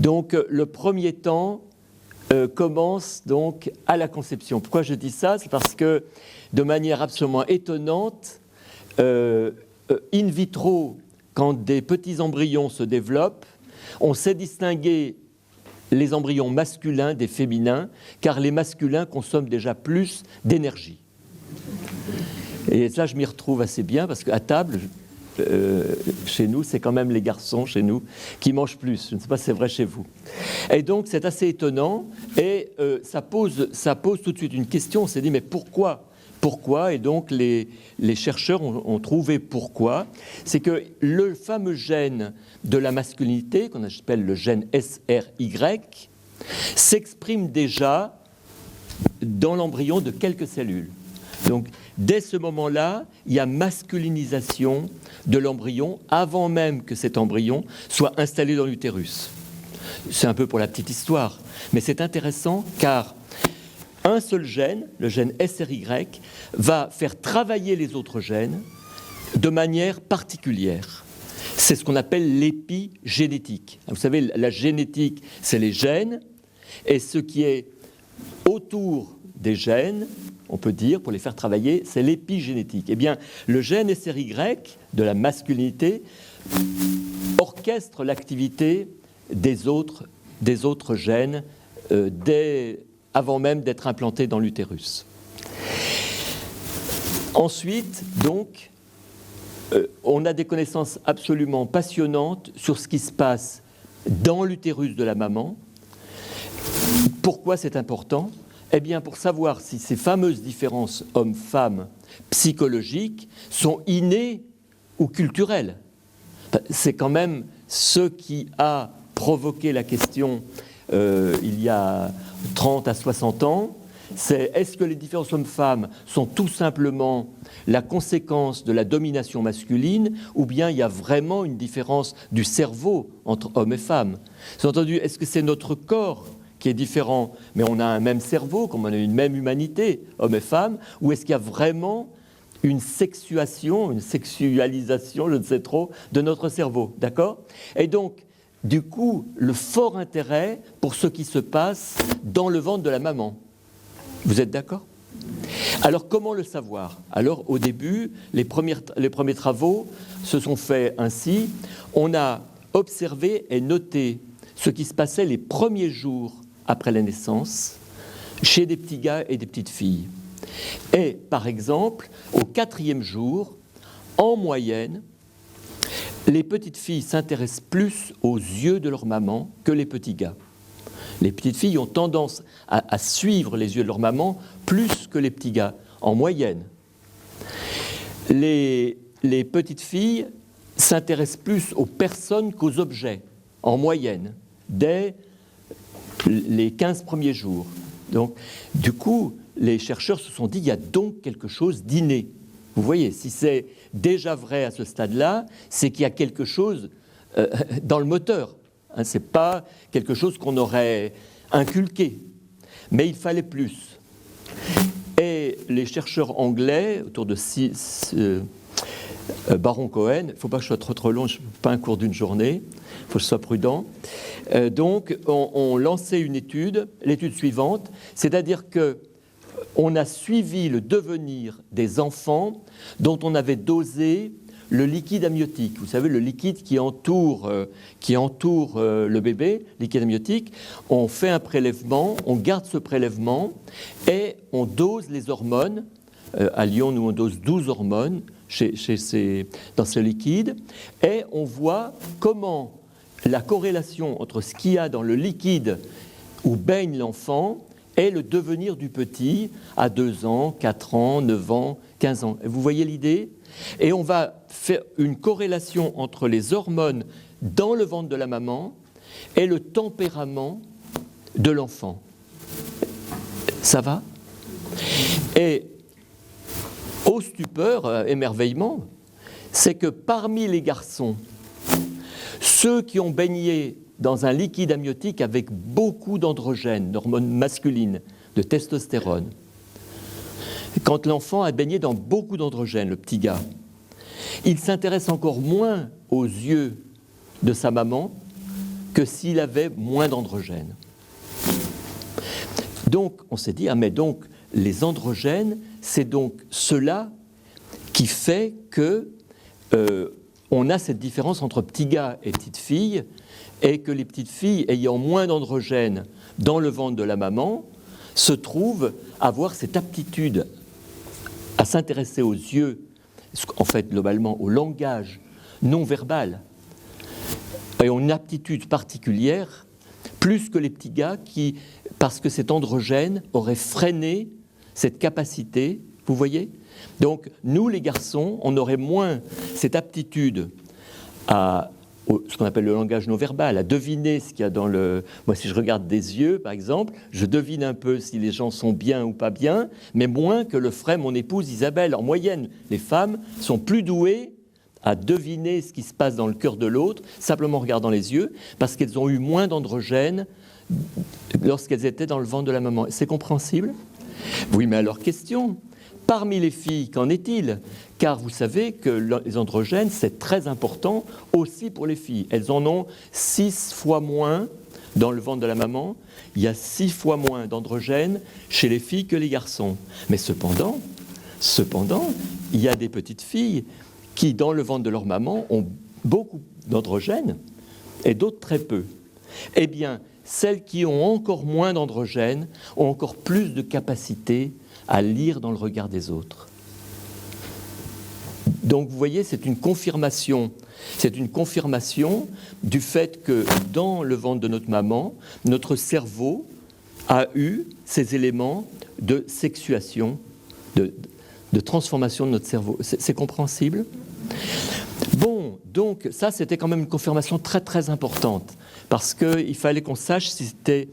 Donc le premier temps commence donc à la conception. Pourquoi je dis ça? C'est parce que de manière absolument étonnante, in vitro, quand des petits embryons se développent, on sait distinguer les embryons masculins des féminins, car les masculins consomment déjà plus d'énergie. Et ça, je m'y retrouve assez bien, parce qu'à table, chez nous, c'est quand même les garçons, chez nous, qui mangent plus. Je ne sais pas si c'est vrai chez vous. Et donc, c'est assez étonnant, et ça pose tout de suite une question. On s'est dit, mais pourquoi ? Pourquoi ? Et donc, les chercheurs ont trouvé pourquoi. C'est que le fameux gène de la masculinité, qu'on appelle le gène SRY, s'exprime déjà dans l'embryon de quelques cellules. Donc, dès ce moment-là, il y a masculinisation de l'embryon avant même que cet embryon soit installé dans l'utérus. C'est un peu pour la petite histoire, mais c'est intéressant car un seul gène, le gène SRY, va faire travailler les autres gènes de manière particulière. C'est ce qu'on appelle l'épigénétique. Vous savez, la génétique, c'est les gènes, et ce qui est autour des gènes, on peut dire, pour les faire travailler, c'est l'épigénétique. Eh bien, le gène SRY de la masculinité orchestre l'activité des autres gènes avant même d'être implanté dans l'utérus. Ensuite, donc, on a des connaissances absolument passionnantes sur ce qui se passe dans l'utérus de la maman. Pourquoi c'est important ? Eh bien, pour savoir si ces fameuses différences hommes-femmes psychologiques sont innées ou culturelles. C'est quand même ce qui a provoqué la question il y a 30 à 60 ans. C'est est-ce que les différences hommes-femmes sont tout simplement la conséquence de la domination masculine ou bien il y a vraiment une différence du cerveau entre hommes et femmes ? Entendu, est-ce que c'est notre corps qui est différent, mais on a un même cerveau, comme on a une même humanité, hommes et femmes, ou est-ce qu'il y a vraiment une sexualisation, je ne sais trop, de notre cerveau, d'accord ? Et donc, du coup, le fort intérêt pour ce qui se passe dans le ventre de la maman. Vous êtes d'accord ? Alors, comment le savoir ? Alors, au début, les premiers travaux se sont faits ainsi. On a observé et noté ce qui se passait les premiers jours après la naissance, chez des petits gars et des petites filles. Et, par exemple, au 4e jour, en moyenne, les petites filles s'intéressent plus aux yeux de leur maman que les petits gars. Les petites filles ont tendance à suivre les yeux de leur maman plus que les petits gars, en moyenne. Les petites filles s'intéressent plus aux personnes qu'aux objets, en moyenne, dès les 15 premiers jours. Donc, du coup, les chercheurs se sont dit, il y a donc quelque chose d'inné. Vous voyez, si c'est déjà vrai à ce stade-là, c'est qu'il y a quelque chose dans le moteur. Hein, ce n'est pas quelque chose qu'on aurait inculqué, mais il fallait plus. Et les chercheurs anglais, autour de Baron Cohen, il ne faut pas que je sois trop long, je ne fais pas un cours d'une journée, il faut que je sois prudent. Donc, on lançait une étude, l'étude suivante, c'est-à-dire qu'on a suivi le devenir des enfants dont on avait dosé le liquide amniotique. Vous savez, le liquide qui entoure le bébé, liquide amniotique. On fait un prélèvement, on garde ce prélèvement et on dose les hormones. À Lyon, nous, on dose 12 hormones dans ce liquide. Et on voit comment la corrélation entre ce qu'il y a dans le liquide où baigne l'enfant et le devenir du petit à 2 ans, 4 ans, 9 ans, 15 ans. Et vous voyez l'idée ? Et on va faire une corrélation entre les hormones dans le ventre de la maman et le tempérament de l'enfant. Ça va ? Et au stupeur, émerveillement, c'est que parmi les garçons, ceux qui ont baigné dans un liquide amniotique avec beaucoup d'androgènes, d'hormones masculines, de testostérone, quand l'enfant a baigné dans beaucoup d'androgènes, le petit gars, il s'intéresse encore moins aux yeux de sa maman que s'il avait moins d'androgènes. Donc, on s'est dit, ah mais donc, les androgènes, c'est donc cela qui fait que on a cette différence entre petits gars et petites filles, et que les petites filles ayant moins d'androgènes dans le ventre de la maman se trouvent avoir cette aptitude à s'intéresser aux yeux, en fait globalement au langage non verbal, et ont une aptitude particulière plus que les petits gars qui, parce que cet androgène aurait freiné cette capacité, vous voyez ? Donc nous les garçons, on aurait moins cette aptitude à ce qu'on appelle le langage non verbal, à deviner ce qu'il y a dans le... Moi, si je regarde des yeux, par exemple, je devine un peu si les gens sont bien ou pas bien, mais moins que le ferait mon épouse Isabelle. En moyenne, les femmes sont plus douées à deviner ce qui se passe dans le cœur de l'autre, simplement en regardant les yeux, parce qu'elles ont eu moins d'androgènes lorsqu'elles étaient dans le ventre de la maman. C'est compréhensible ? Oui, mais alors, question, parmi les filles, qu'en est-il ? Car vous savez que les androgènes, c'est très important aussi pour les filles. Elles en ont 6 fois moins dans le ventre de la maman. Il y a 6 fois moins d'androgènes chez les filles que les garçons. Mais cependant, il y a des petites filles qui, dans le ventre de leur maman, ont beaucoup d'androgènes et d'autres très peu. Eh bien, celles qui ont encore moins d'androgènes ont encore plus de capacité à lire dans le regard des autres. Donc vous voyez, c'est une confirmation du fait que dans le ventre de notre maman, notre cerveau a eu ces éléments de sexuation, de transformation de notre cerveau. C'est compréhensible ? Bon, donc ça c'était quand même une confirmation très très importante, parce qu'il fallait qu'on sache si c'était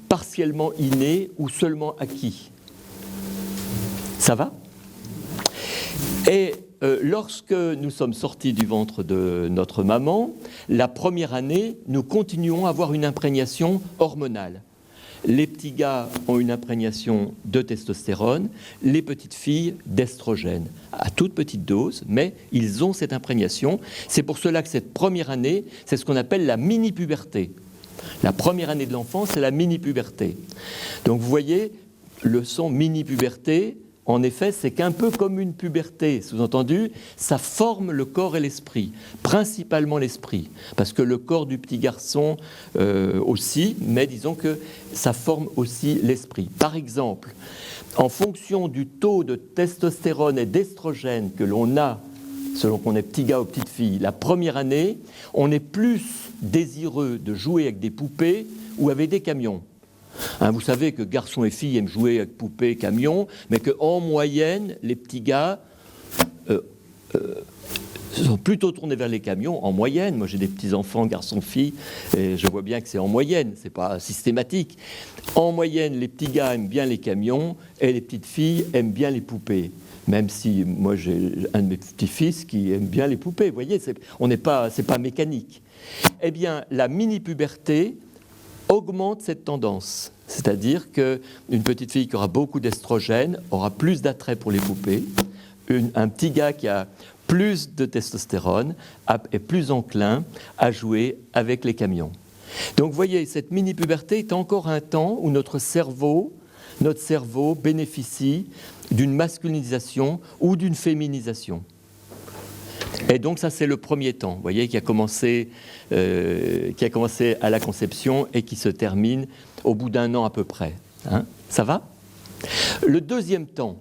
partiellement inné ou seulement acquis. Ça va ? Et lorsque nous sommes sortis du ventre de notre maman, la première année, nous continuons à avoir une imprégnation hormonale. Les petits gars ont une imprégnation de testostérone, les petites filles d'estrogène, à toute petite dose, mais ils ont cette imprégnation. C'est pour cela que cette première année, c'est ce qu'on appelle la mini-puberté. La première année de l'enfant, c'est la mini-puberté. Donc vous voyez, le son mini-puberté, en effet, c'est qu'un peu comme une puberté, sous-entendu, ça forme le corps et l'esprit, principalement l'esprit, parce que le corps du petit garçon aussi, mais disons que ça forme aussi l'esprit. Par exemple, en fonction du taux de testostérone et d'estrogène que l'on a, selon qu'on est petit gars ou petite fille, la première année, on est plus désireux de jouer avec des poupées ou avec des camions. Vous savez que garçons et filles aiment jouer avec poupées, camions, mais qu'en moyenne, les petits gars sont plutôt tournés vers les camions, en moyenne. Moi, j'ai des petits-enfants, garçons, filles, et je vois bien que c'est en moyenne, c'est pas systématique. En moyenne, les petits gars aiment bien les camions, et les petites filles aiment bien les poupées. Même si, moi, j'ai un de mes petits-fils qui aime bien les poupées, vous voyez, c'est pas mécanique. Eh bien, la mini-puberté augmente cette tendance. C'est-à-dire qu'une petite fille qui aura beaucoup d'estrogène aura plus d'attrait pour les poupées. Un petit gars qui a plus de testostérone est plus enclin à jouer avec les camions. Donc vous voyez, cette mini-puberté est encore un temps où notre cerveau bénéficie d'une masculinisation ou d'une féminisation. Et donc ça c'est le premier temps, vous voyez, qui a commencé à la conception et qui se termine au bout d'un an à peu près. Ça va ? Le deuxième temps,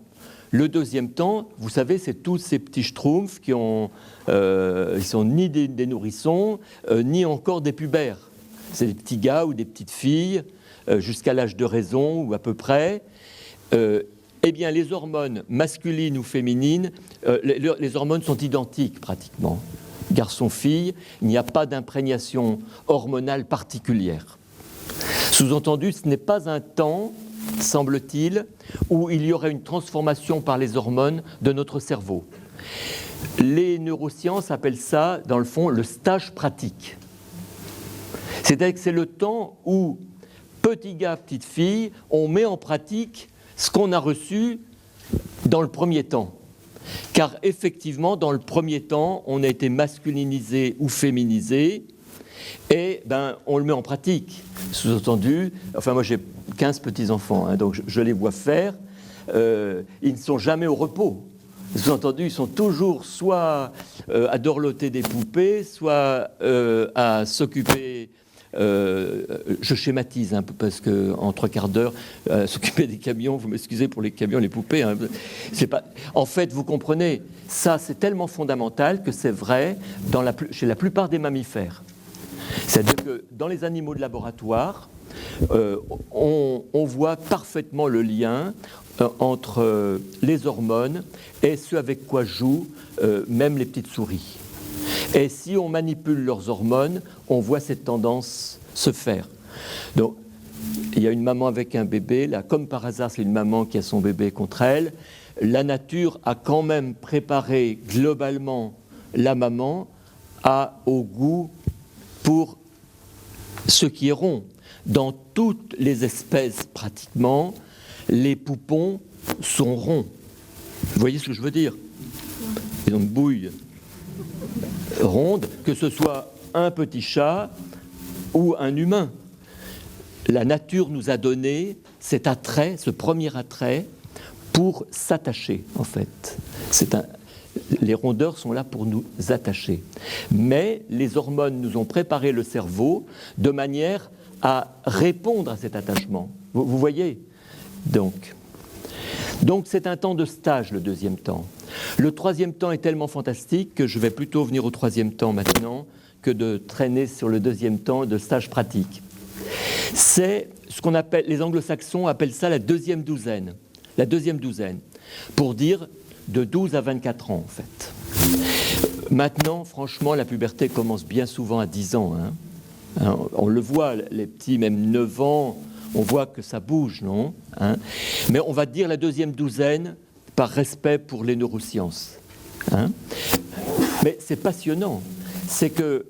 vous savez, c'est tous ces petits schtroumpfs qui ils sont ni des nourrissons, ni encore des pubères. C'est des petits gars ou des petites filles, jusqu'à l'âge de raison ou à peu près. Eh bien, les hormones masculines ou féminines, les hormones sont identiques pratiquement. Garçon-fille, il n'y a pas d'imprégnation hormonale particulière. Sous-entendu, ce n'est pas un temps, semble-t-il, où il y aurait une transformation par les hormones de notre cerveau. Les neurosciences appellent ça, dans le fond, le stage pratique. C'est-à-dire que c'est le temps où, petit gars, petite fille, on met en pratique ce qu'on a reçu dans le premier temps. Car effectivement, dans le premier temps, on a été masculinisé ou féminisé, et on le met en pratique. Sous-entendu, enfin moi j'ai 15 petits-enfants, hein, donc je les vois faire, ils ne sont jamais au repos. Sous-entendu, ils sont toujours soit à dorloter des poupées, soit à s'occuper, je schématise un peu parce qu'en 3/4 d'heure, s'occuper des camions, vous m'excusez pour les camions, les poupées, hein, c'est pas... En fait, vous comprenez, ça c'est tellement fondamental que c'est vrai chez la plupart des mammifères. C'est-à-dire que dans les animaux de laboratoire, on voit parfaitement le lien entre les hormones et ce avec quoi jouent même les petites souris. Et si on manipule leurs hormones, on voit cette tendance se faire. Donc, il y a une maman avec un bébé, là, comme par hasard, c'est une maman qui a son bébé contre elle. La nature a quand même préparé globalement la maman au goût pour ce qui est rond. Dans toutes les espèces, pratiquement, les poupons sont ronds. Vous voyez ce que je veux dire? Ils ont une bouille ronde, que ce soit un petit chat ou un humain. La nature nous a donné cet attrait, ce premier attrait, pour s'attacher, en fait. Les rondeurs sont là pour nous attacher. Mais les hormones nous ont préparé le cerveau de manière à répondre à cet attachement. Vous voyez? Donc c'est un temps de stage, le deuxième temps. Le troisième temps est tellement fantastique que je vais plutôt venir au troisième temps maintenant que de traîner sur le deuxième temps de stage pratique. C'est ce qu'on appelle, les anglo-saxons appellent ça la deuxième douzaine. La deuxième douzaine, pour dire de 12 à 24 ans en fait. Maintenant, franchement, la puberté commence bien souvent à 10 ans. Hein. On le voit, les petits, même 9 ans, on voit que ça bouge, non? Hein. Mais on va dire la deuxième douzaine par respect pour les neurosciences. Hein. Mais c'est passionnant. C'est que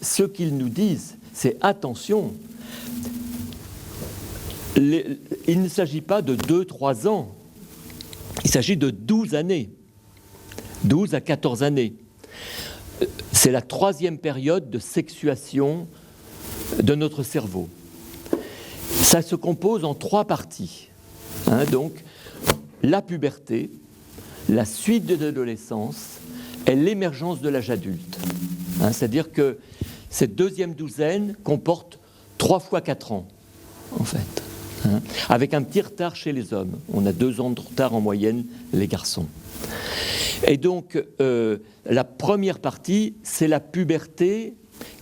ce qu'ils nous disent, c'est attention, il ne s'agit pas de 2-3 ans, il s'agit de 12 années, 12 à 14 années. C'est la troisième période de sexuation de notre cerveau. Ça se compose en 3 parties. Hein, donc, la puberté, la suite de l'adolescence et l'émergence de l'âge adulte. Hein, c'est-à-dire que cette deuxième douzaine comporte 3 fois 4 ans, en fait. Hein, avec un petit retard chez les hommes. On a 2 ans de retard en moyenne, les garçons. Et donc, la première partie, c'est la puberté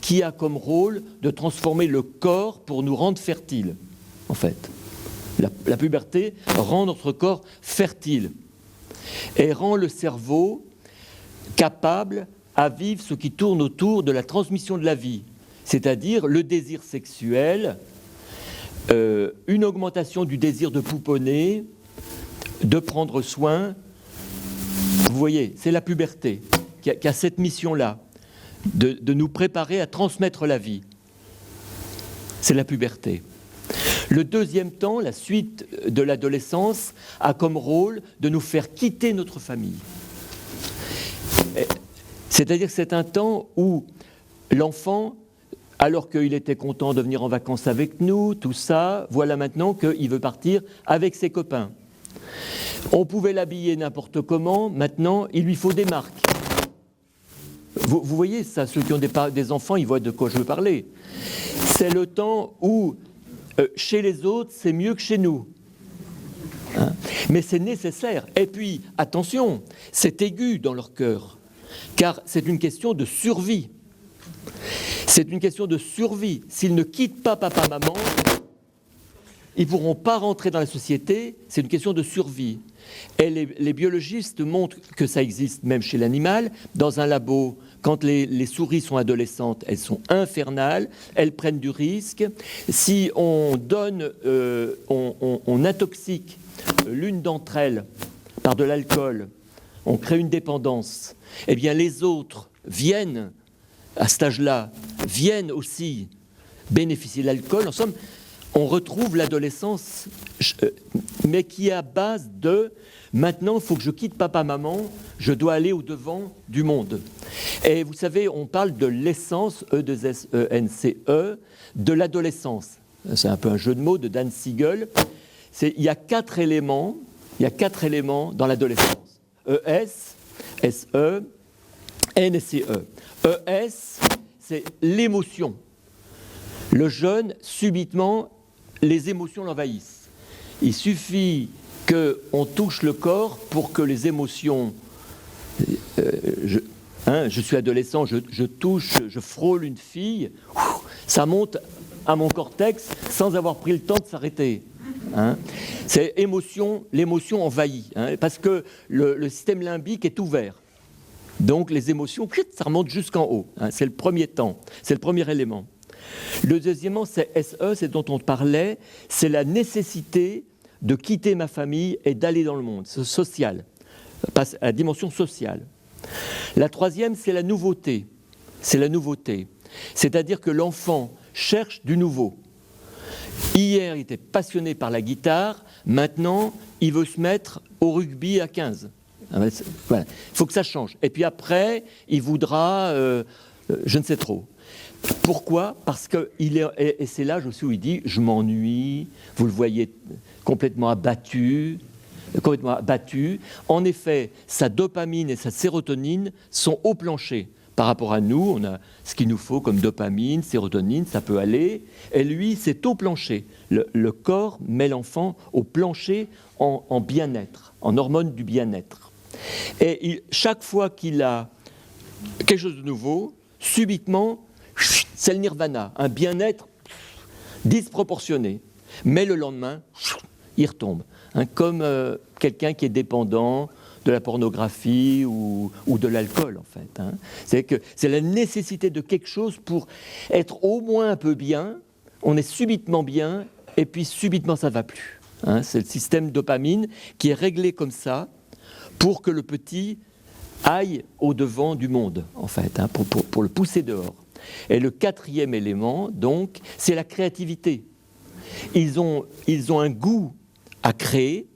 qui a comme rôle de transformer le corps pour nous rendre fertiles, en fait. La puberté rend notre corps fertile et rend le cerveau capable à vivre ce qui tourne autour de la transmission de la vie, c'est-à-dire le désir sexuel, une augmentation du désir de pouponner, de prendre soin. Vous voyez, c'est la puberté qui a cette mission-là, de nous préparer à transmettre la vie. C'est la puberté. Le deuxième temps, la suite de l'adolescence, a comme rôle de nous faire quitter notre famille. C'est-à-dire que c'est un temps où l'enfant, alors qu'il était content de venir en vacances avec nous, tout ça, voilà maintenant qu'il veut partir avec ses copains. On pouvait l'habiller n'importe comment, maintenant il lui faut des marques. Vous voyez ça, ceux qui ont des enfants, ils voient de quoi je veux parler. C'est le temps où, chez les autres, c'est mieux que chez nous. Hein? Mais c'est nécessaire. Et puis, attention, c'est aigu dans leur cœur, car c'est une question de survie. C'est une question de survie. S'ils ne quittent pas papa, maman, ils ne pourront pas rentrer dans la société. C'est une question de survie. Et les biologistes montrent que ça existe même chez l'animal. Dans un labo, quand les souris sont adolescentes, elles sont infernales, elles prennent du risque. Si on intoxique l'une d'entre elles par de l'alcool, on crée une dépendance, eh bien les autres viennent, à cet âge-là, viennent aussi bénéficier de l'alcool. En somme, on retrouve l'adolescence, mais qui est à base de « maintenant, il faut que je quitte papa-maman, je dois aller au-devant du monde ». Et vous savez, on parle de l'essence, E2SENCE, de l'adolescence. C'est un peu un jeu de mots de Dan Siegel. Il y a 4 éléments dans l'adolescence. ES, SE, N et CE. ES, c'est l'émotion. Le jeune, subitement, les émotions l'envahissent. Il suffit qu'on touche le corps pour que les émotions... je suis adolescent, je touche, je frôle une fille, ça monte à mon cortex sans avoir pris le temps de s'arrêter. C'est l'émotion envahit, parce que le système limbique est ouvert. Donc les émotions, ça remonte jusqu'en haut. C'est le premier temps, c'est le premier élément. Le deuxièmement, c'est SE, c'est dont on parlait, c'est la nécessité de quitter ma famille et d'aller dans le monde, c'est social, la dimension sociale. La troisième, c'est la nouveauté. C'est-à-dire que l'enfant cherche du nouveau. Hier, il était passionné par la guitare, maintenant, il veut se mettre au rugby à 15. Voilà. Il faut que ça change. Et puis après, il voudra, je ne sais trop. Pourquoi ? Parce que et c'est l'âge aussi où il dit « je m'ennuie », vous le voyez complètement abattu. En effet, sa dopamine et sa sérotonine sont au plancher. Par rapport à nous, on a ce qu'il nous faut comme dopamine, sérotonine, ça peut aller. Et lui, c'est au plancher. Le corps met l'enfant au plancher en bien-être, en hormones du bien-être. Et chaque fois qu'il a quelque chose de nouveau, subitement, c'est le nirvana, un bien-être disproportionné. Mais le lendemain, il retombe. Comme quelqu'un qui est dépendant de la pornographie ou de l'alcool, en fait. C'est la nécessité de quelque chose pour être au moins un peu bien. On est subitement bien, et puis subitement, ça ne va plus. C'est le système dopamine qui est réglé comme ça pour que le petit aille au-devant du monde, en fait, pour le pousser dehors. Et le quatrième élément, donc, c'est la créativité. Ils ont un goût à créer,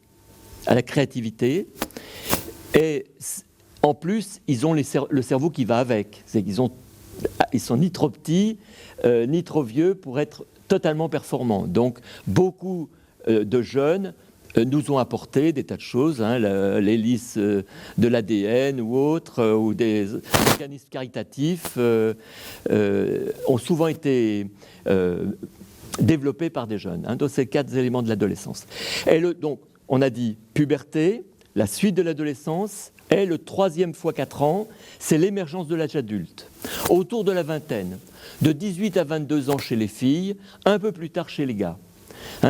à la créativité, et en plus, ils ont le cerveau qui va avec. Ils sont ni trop petits, ni trop vieux pour être totalement performants. Donc, beaucoup de jeunes nous ont apporté des tas de choses, l'hélice de l'ADN ou autres, ou des organismes caritatifs ont souvent été développés par des jeunes. Donc, c'est 4 éléments de l'adolescence. Et donc, on a dit puberté, la suite de l'adolescence, et le 3e fois 4 ans, c'est l'émergence de l'âge adulte. Autour de la vingtaine, de 18 à 22 ans chez les filles, un peu plus tard chez les gars.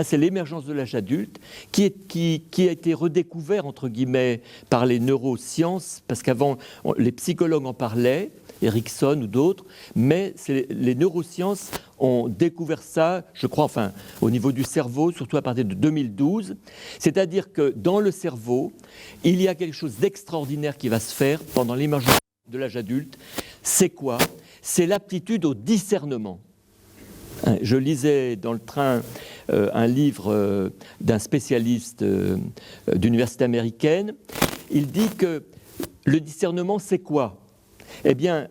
C'est l'émergence de l'âge adulte qui a été redécouvert, entre guillemets, par les neurosciences, parce qu'avant, les psychologues en parlaient, Erickson ou d'autres, mais les neurosciences ont découvert ça, je crois, au niveau du cerveau, surtout à partir de 2012. C'est-à-dire que dans le cerveau, il y a quelque chose d'extraordinaire qui va se faire pendant l'émergence de l'âge adulte. C'est quoi ? C'est l'aptitude au discernement. Je lisais dans le train un livre d'un spécialiste d'université américaine. Il dit que le discernement, c'est quoi ? Eh bien,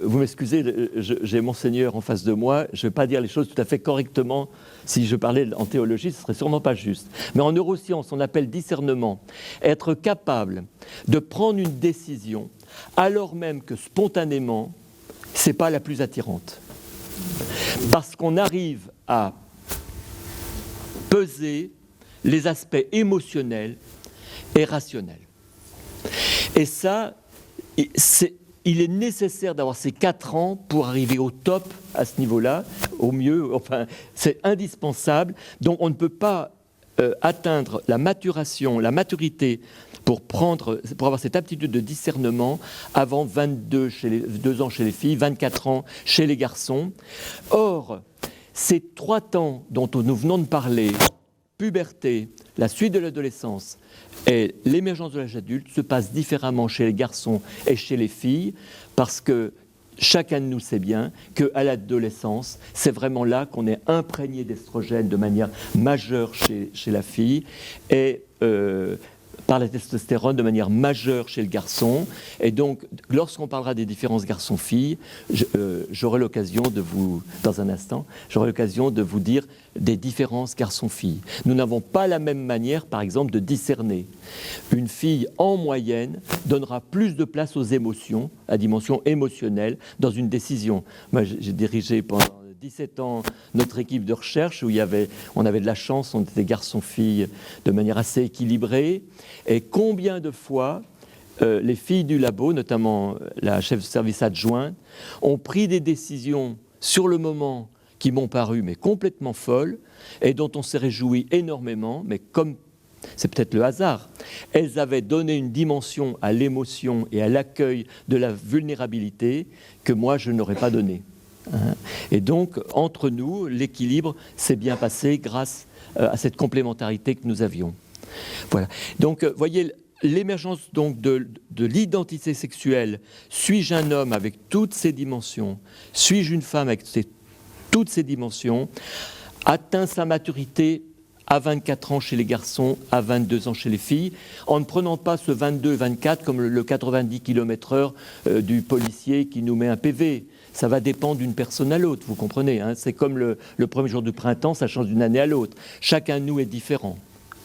vous m'excusez, j'ai Monseigneur en face de moi, je ne vais pas dire les choses tout à fait correctement. Si je parlais en théologie, ce ne serait sûrement pas juste. Mais en neurosciences, on appelle discernement être capable de prendre une décision alors même que spontanément, ce n'est pas la plus attirante. Parce qu'on arrive à peser les aspects émotionnels et rationnels. Et ça, il est nécessaire d'avoir ces 4 ans pour arriver au top à ce niveau-là, au mieux, c'est indispensable. Donc on ne peut pas atteindre la maturation, la maturité pour avoir cette aptitude de discernement avant 22 ans chez les filles, 24 ans chez les garçons. Or, ces 3 temps dont nous venons de parler, puberté, la suite de l'adolescence et l'émergence de l'âge adulte, se passent différemment chez les garçons et chez les filles parce que chacun de nous sait bien qu'à l'adolescence, c'est vraiment là qu'on est imprégné d'estrogène de manière majeure chez la fille et par la testostérone de manière majeure chez le garçon. Et donc, lorsqu'on parlera des différences garçons-filles, j'aurai l'occasion de vous, dans un instant, j'aurai l'occasion de vous dire des différences garçons-filles. Nous n'avons pas la même manière, par exemple, de discerner. Une fille, en moyenne, donnera plus de place aux émotions, à dimension émotionnelle, dans une décision. Moi, j'ai dirigé pendant 17 ans notre équipe de recherche où on avait de la chance, on était garçons-filles de manière assez équilibrée. Et combien de fois les filles du labo, notamment la chef de service adjointe, ont pris des décisions sur le moment qui m'ont paru mais complètement folles et dont on s'est réjoui énormément, mais comme c'est peut-être le hasard, elles avaient donné une dimension à l'émotion et à l'accueil de la vulnérabilité que moi je n'aurais pas donnée. Et donc, entre nous, l'équilibre s'est bien passé grâce à cette complémentarité que nous avions. Voilà. Donc, voyez, l'émergence donc de l'identité sexuelle, suis-je un homme avec toutes ces dimensions, suis-je une femme avec toutes ces dimensions, atteint sa maturité à 24 ans chez les garçons, à 22 ans chez les filles, en ne prenant pas ce 22-24 comme le 90 km/h du policier qui nous met un PV. Ça va dépendre d'une personne à l'autre, vous comprenez, hein. C'est comme le premier jour du printemps, ça change d'une année à l'autre. Chacun de nous est différent,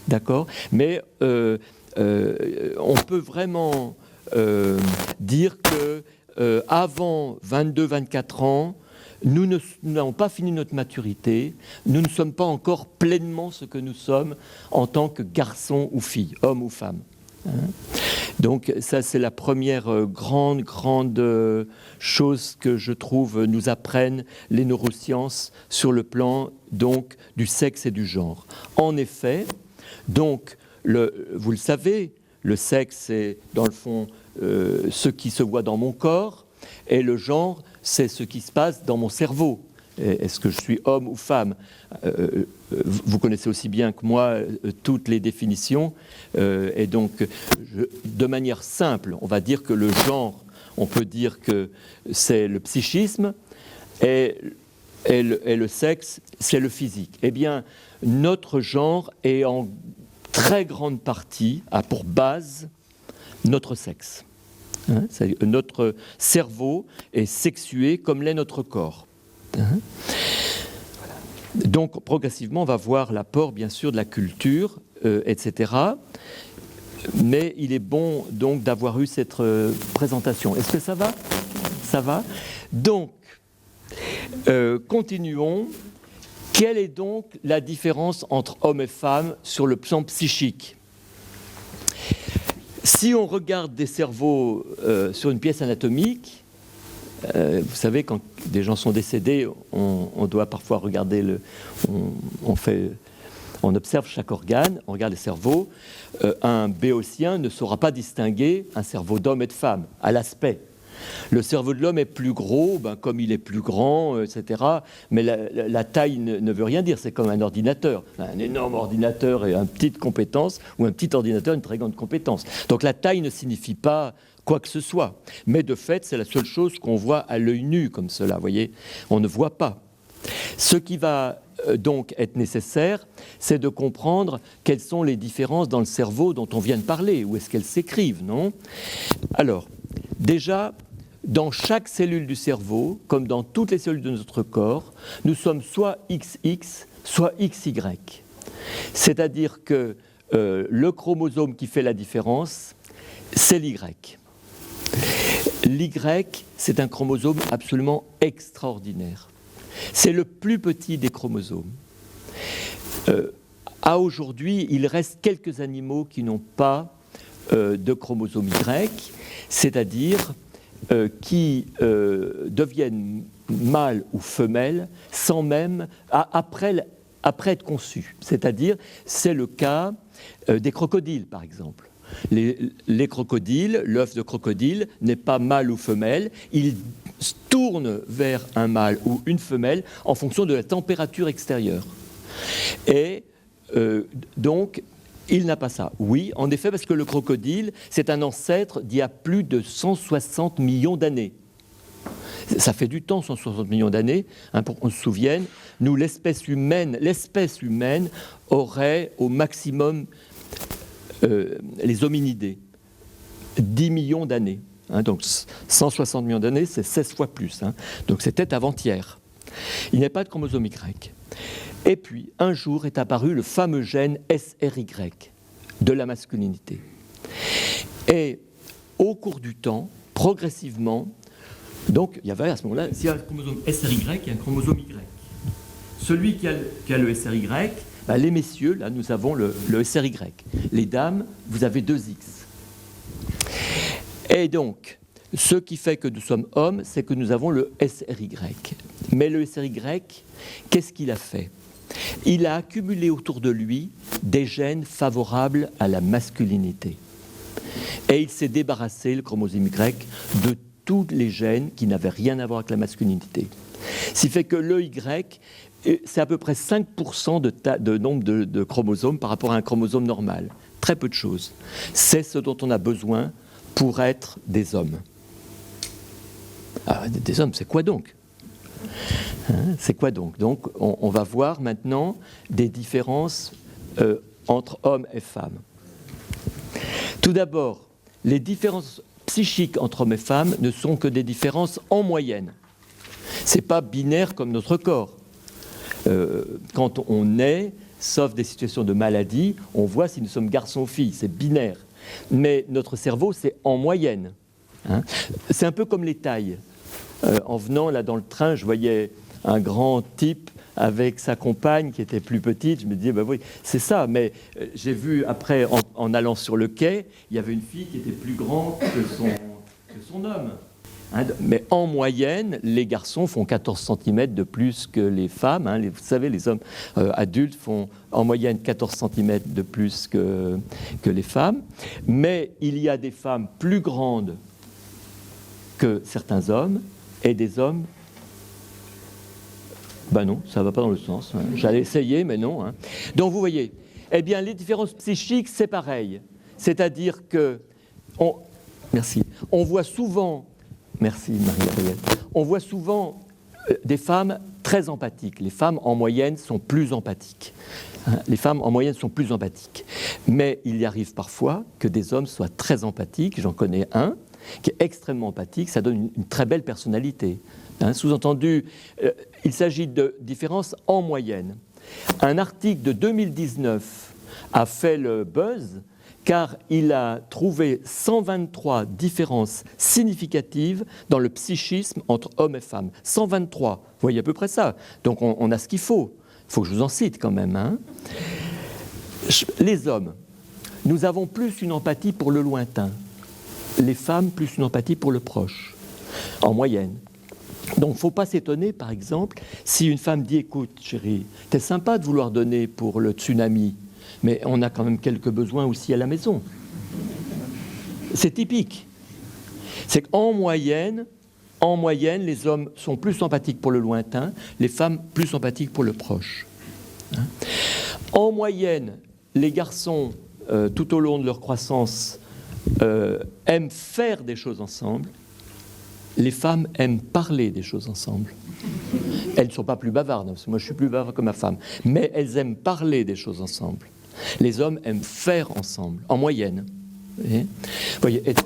d'accord ? Mais on peut vraiment dire que avant 22-24 ans, nous n'avons pas fini notre maturité, nous ne sommes pas encore pleinement ce que nous sommes en tant que garçon ou fille, homme ou femme. Donc ça, c'est la première grande chose que je trouve nous apprennent les neurosciences sur le plan donc du sexe et du genre. En effet, donc vous le savez, le sexe c'est dans le fond ce qui se voit dans mon corps et le genre c'est ce qui se passe dans mon cerveau. Est-ce que je suis homme ou femme ? Vous connaissez aussi bien que moi toutes les définitions. Et donc, de manière simple, on va dire que le genre, on peut dire que c'est le psychisme et le sexe, c'est le physique. Eh bien, notre genre est en très grande partie, a pour base notre sexe. Notre cerveau est sexué comme l'est notre corps. Donc progressivement on va voir l'apport bien sûr de la culture, etc. Mais il est bon donc d'avoir eu cette présentation. Est-ce que ça va ? Ça va ? Donc continuons. Quelle est donc la différence entre hommes et femmes sur le plan psychique ? Si on regarde des cerveaux sur une pièce anatomique, vous savez, quand des gens sont décédés, on doit parfois regarder on observe chaque organe, on regarde les cerveaux. Un béotien ne saura pas distinguer un cerveau d'homme et de femme à l'aspect. Le cerveau de l'homme est plus gros, comme il est plus grand, etc. Mais la taille ne veut rien dire, c'est comme un ordinateur. Un énorme ordinateur et une petite compétence, ou un petit ordinateur et une très grande compétence. Donc la taille ne signifie pas quoi que ce soit. Mais de fait, c'est la seule chose qu'on voit à l'œil nu, comme cela, vous voyez. On ne voit pas. Ce qui va donc être nécessaire, c'est de comprendre quelles sont les différences dans le cerveau dont on vient de parler, où est-ce qu'elles s'écrivent, non ? Alors, déjà, dans chaque cellule du cerveau, comme dans toutes les cellules de notre corps, nous sommes soit XX, soit XY. C'est-à-dire que le chromosome qui fait la différence, c'est l'Y. L'Y, c'est un chromosome absolument extraordinaire. C'est le plus petit des chromosomes. À aujourd'hui, il reste quelques animaux qui n'ont pas de chromosome Y, c'est-à-dire qui deviennent mâles ou femelles sans même après être conçus. C'est-à-dire, c'est le cas des crocodiles, par exemple. Les crocodiles, l'œuf de crocodile n'est pas mâle ou femelle, il tourne vers un mâle ou une femelle en fonction de la température extérieure. Et donc, il n'a pas ça. Oui, en effet, parce que le crocodile, c'est un ancêtre d'il y a plus de 160 millions d'années. Ça fait du temps, 160 millions d'années, pour qu'on se souvienne. Nous, l'espèce humaine aurait au maximum les hominidés, 10 millions d'années. Donc 160 millions d'années, c'est 16 fois plus. Donc c'était avant-hier. Il n'y a pas de chromosome Y. Et puis, un jour est apparu le fameux gène SRY de la masculinité. Et au cours du temps, progressivement, donc il y avait à ce moment-là, s'il y a un chromosome SRY, il y a un chromosome Y. Celui qui a le SRY, les messieurs, là, nous avons le SRY. Les dames, vous avez 2X. Et donc, ce qui fait que nous sommes hommes, c'est que nous avons le SRY. Mais le SRY, qu'est-ce qu'il a fait ? Il a accumulé autour de lui des gènes favorables à la masculinité. Et il s'est débarrassé, le chromosome Y, de tous les gènes qui n'avaient rien à voir avec la masculinité. Ce qui fait que le Y, c'est à peu près 5% de nombre de chromosomes par rapport à un chromosome normal. Très peu de choses. C'est ce dont on a besoin pour être des hommes. Alors, des hommes, c'est quoi donc ? C'est quoi donc ? Donc, on va voir maintenant des différences entre hommes et femmes. Tout d'abord, les différences psychiques entre hommes et femmes ne sont que des différences en moyenne. Ce n'est pas binaire comme notre corps. Quand on naît, sauf des situations de maladie, on voit si nous sommes garçons ou filles, c'est binaire. Mais notre cerveau, c'est en moyenne. C'est un peu comme les tailles. En venant là dans le train, je voyais un grand type avec sa compagne qui était plus petite. Je me disais, oui, c'est ça. Mais j'ai vu après, en allant sur le quai, il y avait une fille qui était plus grande que son homme. Mais en moyenne, les garçons font 14 cm de plus que les femmes. Vous savez, les hommes adultes font en moyenne 14 cm de plus que les femmes. Mais il y a des femmes plus grandes que certains hommes et des hommes... non, ça ne va pas dans le sens. J'allais essayer, mais non. Donc vous voyez, eh bien, les différences psychiques, c'est pareil. C'est-à-dire que... Merci. On voit souvent... Merci Marie-Gabrielle. On voit souvent des femmes très empathiques. Les femmes en moyenne sont plus empathiques. Les femmes en moyenne sont plus empathiques. Mais il y arrive parfois que des hommes soient très empathiques. J'en connais un qui est extrêmement empathique. Ça donne une très belle personnalité. Sous-entendu, il s'agit de différences en moyenne. Un article de 2019 a fait le buzz car il a trouvé 123 différences significatives dans le psychisme entre hommes et femmes. 123, vous voyez à peu près ça. Donc on a ce qu'il faut. Il faut que je vous en cite quand même. Les hommes, nous avons plus une empathie pour le lointain. Les femmes, plus une empathie pour le proche, en moyenne. Donc il ne faut pas s'étonner, par exemple, si une femme dit « Écoute, chérie, t'es sympa de vouloir donner pour le tsunami, mais on a quand même quelques besoins aussi à la maison. » C'est typique. C'est qu'en moyenne, les hommes sont plus empathiques pour le lointain, les femmes plus empathiques pour le proche. En moyenne, les garçons, tout au long de leur croissance, aiment faire des choses ensemble. Les femmes aiment parler des choses ensemble. Elles ne sont pas plus bavardes, parce que moi je suis plus bavard que ma femme, mais elles aiment parler des choses ensemble. Les hommes aiment faire ensemble, en moyenne. Vous voyez, etc.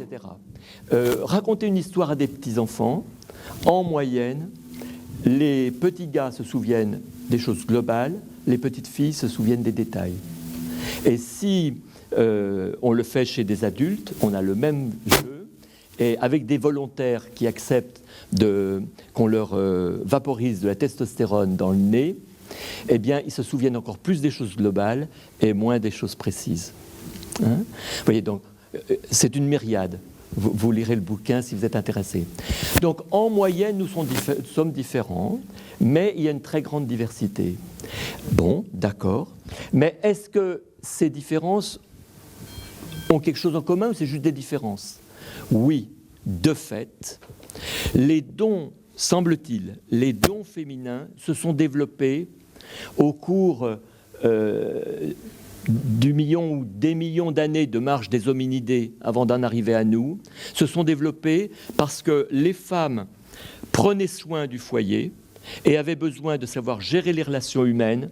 Raconter une histoire à des petits-enfants, en moyenne, les petits gars se souviennent des choses globales, les petites filles se souviennent des détails. Et si on le fait chez des adultes, on a le même jeu, et avec des volontaires qui acceptent qu'on leur vaporise de la testostérone dans le nez, eh bien, ils se souviennent encore plus des choses globales et moins des choses précises. Vous voyez, donc, c'est une myriade. Vous lirez le bouquin si vous êtes intéressé. Donc, en moyenne, nous sommes différents, mais il y a une très grande diversité. Bon, d'accord. Mais est-ce que ces différences ont quelque chose en commun ou c'est juste des différences ? Oui, de fait, les dons, semble-t-il, les dons féminins se sont développés au cours du million ou des millions d'années de marche des hominidés avant d'en arriver à nous, se sont développés parce que les femmes prenaient soin du foyer et avaient besoin de savoir gérer les relations humaines,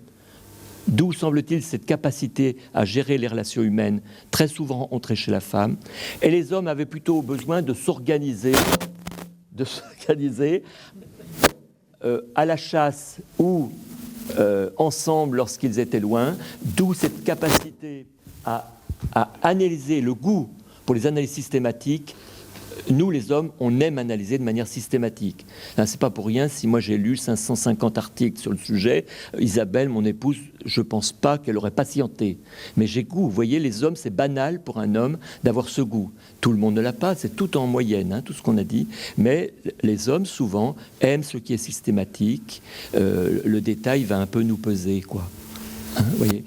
d'où semble-t-il cette capacité à gérer les relations humaines, très souvent rencontrée chez la femme, et les hommes avaient plutôt besoin de s'organiser à la chasse ou ensemble lorsqu'ils étaient loin, d'où cette capacité à analyser le goût pour les analyses systématiques. Nous, les hommes, on aime analyser de manière systématique. C'est pas pour rien si moi j'ai lu 550 articles sur le sujet. Isabelle, mon épouse, je pense pas qu'elle aurait patienté. Mais j'ai goût. Vous voyez, les hommes, c'est banal pour un homme d'avoir ce goût. Tout le monde ne l'a pas, c'est tout en moyenne, tout ce qu'on a dit. Mais les hommes, souvent, aiment ce qui est systématique. Le détail va un peu nous peser, quoi. Vous voyez.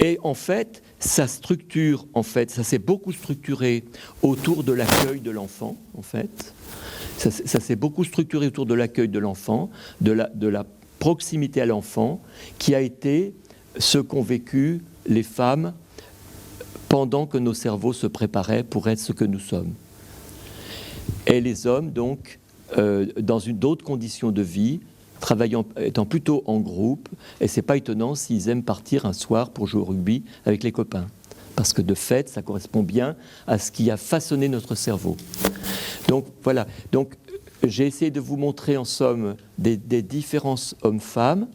Et en fait, ça s'est beaucoup structuré autour de l'accueil de l'enfant, en fait. Ça s'est beaucoup structuré autour de l'accueil de l'enfant, de la proximité à l'enfant, qui a été ce qu'ont vécu les femmes pendant que nos cerveaux se préparaient pour être ce que nous sommes. Et les hommes, donc, dans d'autres conditions de vie, étant plutôt en groupe, et c'est pas étonnant s'ils aiment partir un soir pour jouer au rugby avec les copains, parce que de fait, ça correspond bien à ce qui a façonné notre cerveau. Donc voilà. Donc j'ai essayé de vous montrer en somme des différences hommes-femmes.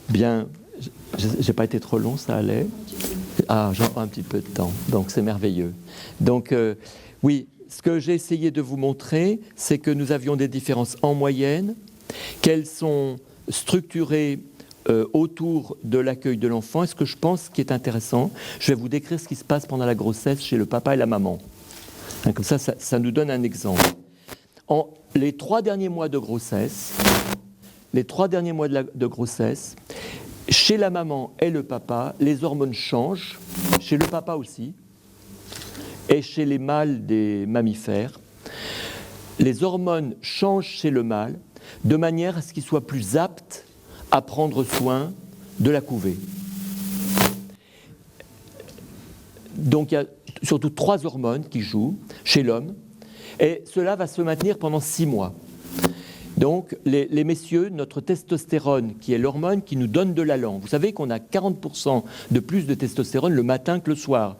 Bien, j'ai pas été trop long, ça allait. Ah, j'en prends un petit peu de temps, donc c'est merveilleux. Donc oui. Ce que j'ai essayé de vous montrer, c'est que nous avions des différences en moyenne, qu'elles sont structurées autour de l'accueil de l'enfant. Et ce que je pense qui est intéressant, je vais vous décrire ce qui se passe pendant la grossesse chez le papa et la maman. Comme ça nous donne un exemple. Les 3 derniers mois de grossesse, chez la maman et le papa, les hormones changent, chez le papa aussi, et chez les mâles des mammifères. Les hormones changent chez le mâle de manière à ce qu'il soit plus apte à prendre soin de la couvée. Donc il y a surtout 3 hormones qui jouent chez l'homme, et cela va se maintenir pendant 6 mois. Donc les messieurs, notre testostérone, qui est l'hormone qui nous donne de l'allant, vous savez qu'on a 40% de plus de testostérone le matin que le soir.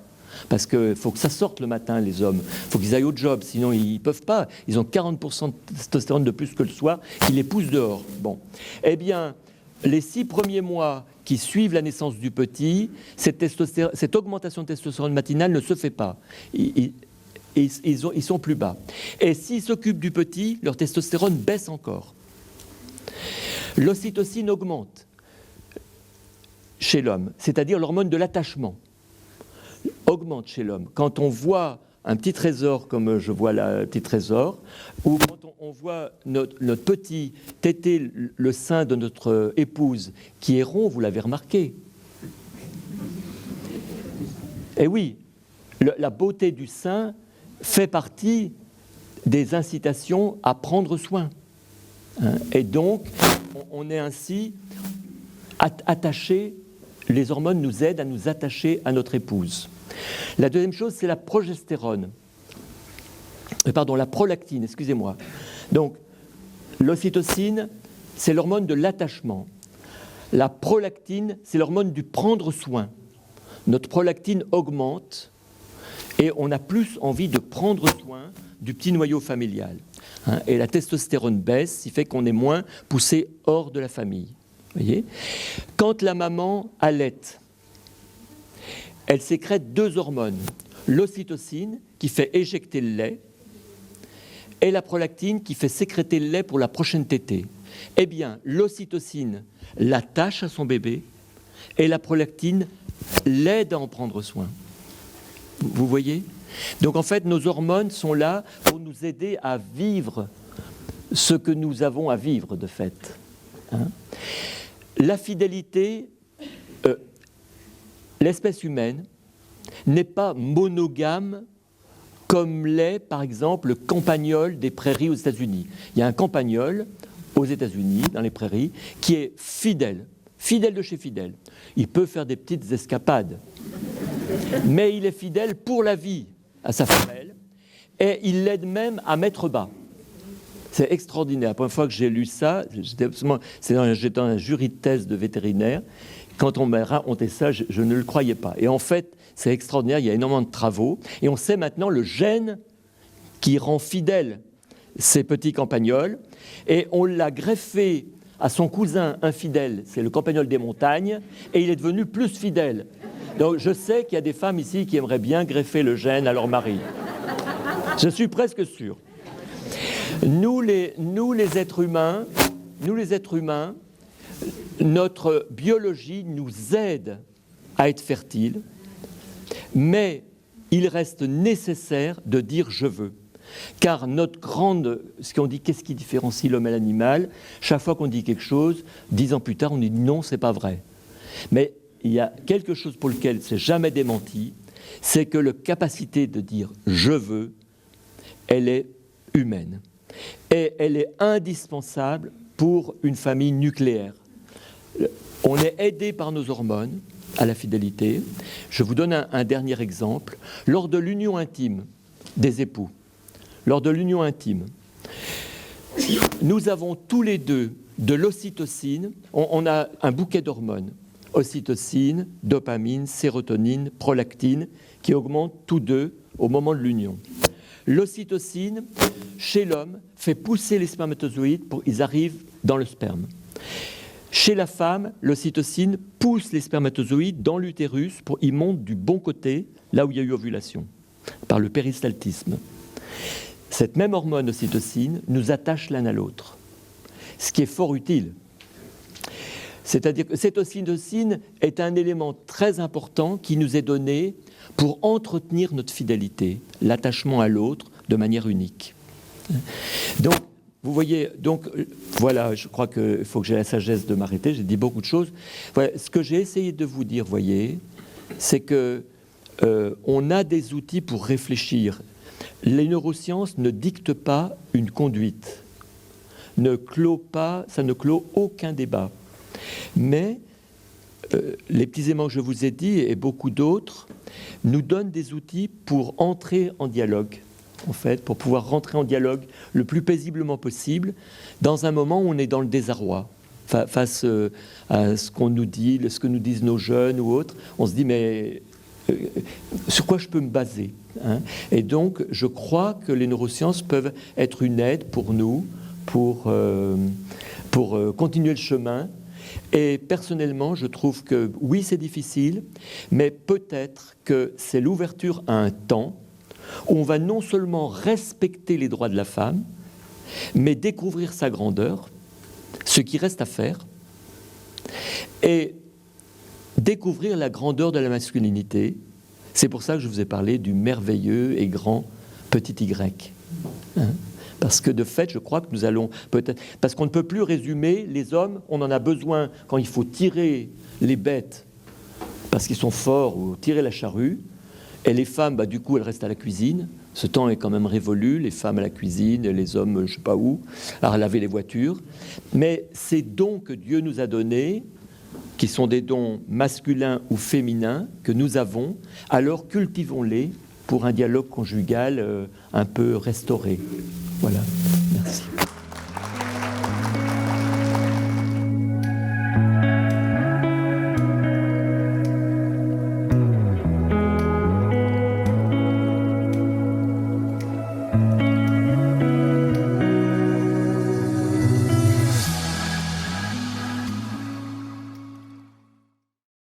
Parce qu'il faut que ça sorte le matin, les hommes. Il faut qu'ils aillent au job, sinon ils ne peuvent pas. Ils ont 40% de testostérone de plus que le soir, qui les pousse dehors. Bon. Eh bien, les 6 premiers mois qui suivent la naissance du petit, cette augmentation de testostérone matinale ne se fait pas. Ils sont plus bas. Et s'ils s'occupent du petit, leur testostérone baisse encore. L'ocytocine augmente chez l'homme, c'est-à-dire l'hormone de l'attachement. Augmente chez l'homme. Quand on voit un petit trésor, comme je vois là, un petit trésor, ou quand on voit notre petit téter le sein de notre épouse, qui est rond, vous l'avez remarqué. Et oui, la beauté du sein fait partie des incitations à prendre soin. Et donc, on est ainsi attaché. Les hormones nous aident à nous attacher à notre épouse. La deuxième chose, c'est la progestérone. La prolactine, excusez-moi. Donc, l'ocytocine, c'est l'hormone de l'attachement. La prolactine, c'est l'hormone du prendre soin. Notre prolactine augmente et on a plus envie de prendre soin du petit noyau familial. Et la testostérone baisse, ce qui fait qu'on est moins poussé hors de la famille. Voyez ? Quand la maman allaite, elle sécrète 2 hormones, l'ocytocine qui fait éjecter le lait et la prolactine qui fait sécréter le lait pour la prochaine tétée. Eh bien, l'ocytocine l'attache à son bébé et la prolactine l'aide à en prendre soin. Vous voyez ? Donc en fait, nos hormones sont là pour nous aider à vivre ce que nous avons à vivre de fait. La fidélité, l'espèce humaine n'est pas monogame comme l'est, par exemple, le campagnol des prairies aux États-Unis. Il y a un campagnol aux États-Unis, dans les prairies, qui est fidèle de chez fidèle. Il peut faire des petites escapades, mais il est fidèle pour la vie à sa femelle, et il l'aide même à mettre bas. C'est extraordinaire. La première fois que j'ai lu ça, j'étais dans un jury de thèse de vétérinaire. Quand on m'a raconté ça, je ne le croyais pas. Et en fait, c'est extraordinaire, il y a énormément de travaux. Et on sait maintenant le gène qui rend fidèles ces petits campagnols. Et on l'a greffé à son cousin infidèle, c'est le campagnol des montagnes, et il est devenu plus fidèle. Donc je sais qu'il y a des femmes ici qui aimeraient bien greffer le gène à leur mari. Je suis presque sûr. Nous les êtres humains, notre biologie nous aide à être fertiles, mais il reste nécessaire de dire « je veux ». Car ce qu'on dit, qu'est-ce qui différencie l'homme et l'animal? Chaque fois qu'on dit quelque chose, 10 ans plus tard, on dit « non, c'est pas vrai ». Mais il y a quelque chose pour lequel c'est jamais démenti, c'est que la capacité de dire « je veux », elle est humaine. Et elle est indispensable pour une famille nucléaire. On est aidé par nos hormones à la fidélité. Je vous donne un dernier exemple. Lors de l'union intime des époux, nous avons tous les deux de l'ocytocine. On a un bouquet d'hormones, ocytocine, dopamine, sérotonine, prolactine, qui augmentent tous deux au moment de l'union. L'ocytocine, chez l'homme, fait pousser les spermatozoïdes pour qu'ils arrivent dans le sperme. Chez la femme, l'ocytocine pousse les spermatozoïdes dans l'utérus pour qu'ils montent du bon côté, là où il y a eu ovulation, par le péristaltisme. Cette même hormone ocytocine nous attache l'un à l'autre, ce qui est fort utile. C'est-à-dire que cette ocytocine est un élément très important qui nous est donné pour entretenir notre fidélité, l'attachement à l'autre de manière unique. Donc, vous voyez, voilà, je crois qu'il faut que j'ai la sagesse de m'arrêter, j'ai dit beaucoup de choses. Voilà, ce que j'ai essayé de vous dire, voyez, c'est que on a des outils pour réfléchir. Les neurosciences ne dictent pas une conduite, ça ne clôt aucun débat. Mais les petits éléments que je vous ai dit et beaucoup d'autres nous donnent des outils pour entrer en dialogue, en fait, pour pouvoir rentrer en dialogue le plus paisiblement possible dans un moment où on est dans le désarroi face à ce qu'on nous dit, ce que nous disent nos jeunes ou autres. On se dit mais sur quoi je peux me baser, hein? Et donc je crois que les neurosciences peuvent être une aide pour nous pour continuer le chemin. Et personnellement, je trouve que oui, c'est difficile, mais peut-être que c'est l'ouverture à un temps où on va non seulement respecter les droits de la femme, mais découvrir sa grandeur, ce qui reste à faire, et découvrir la grandeur de la masculinité. C'est pour ça que je vous ai parlé du merveilleux et grand petit Y. Hein? Parce que de fait, je crois que nous allons peut-être... Parce qu'on ne peut plus résumer, les hommes, on en a besoin quand il faut tirer les bêtes, parce qu'ils sont forts, ou tirer la charrue, et les femmes, du coup, elles restent à la cuisine. Ce temps est quand même révolu, les femmes à la cuisine, et les hommes, je ne sais pas où, à laver les voitures. Mais ces dons que Dieu nous a donnés, qui sont des dons masculins ou féminins, que nous avons, alors cultivons-les pour un dialogue conjugal un peu restauré. Voilà, merci.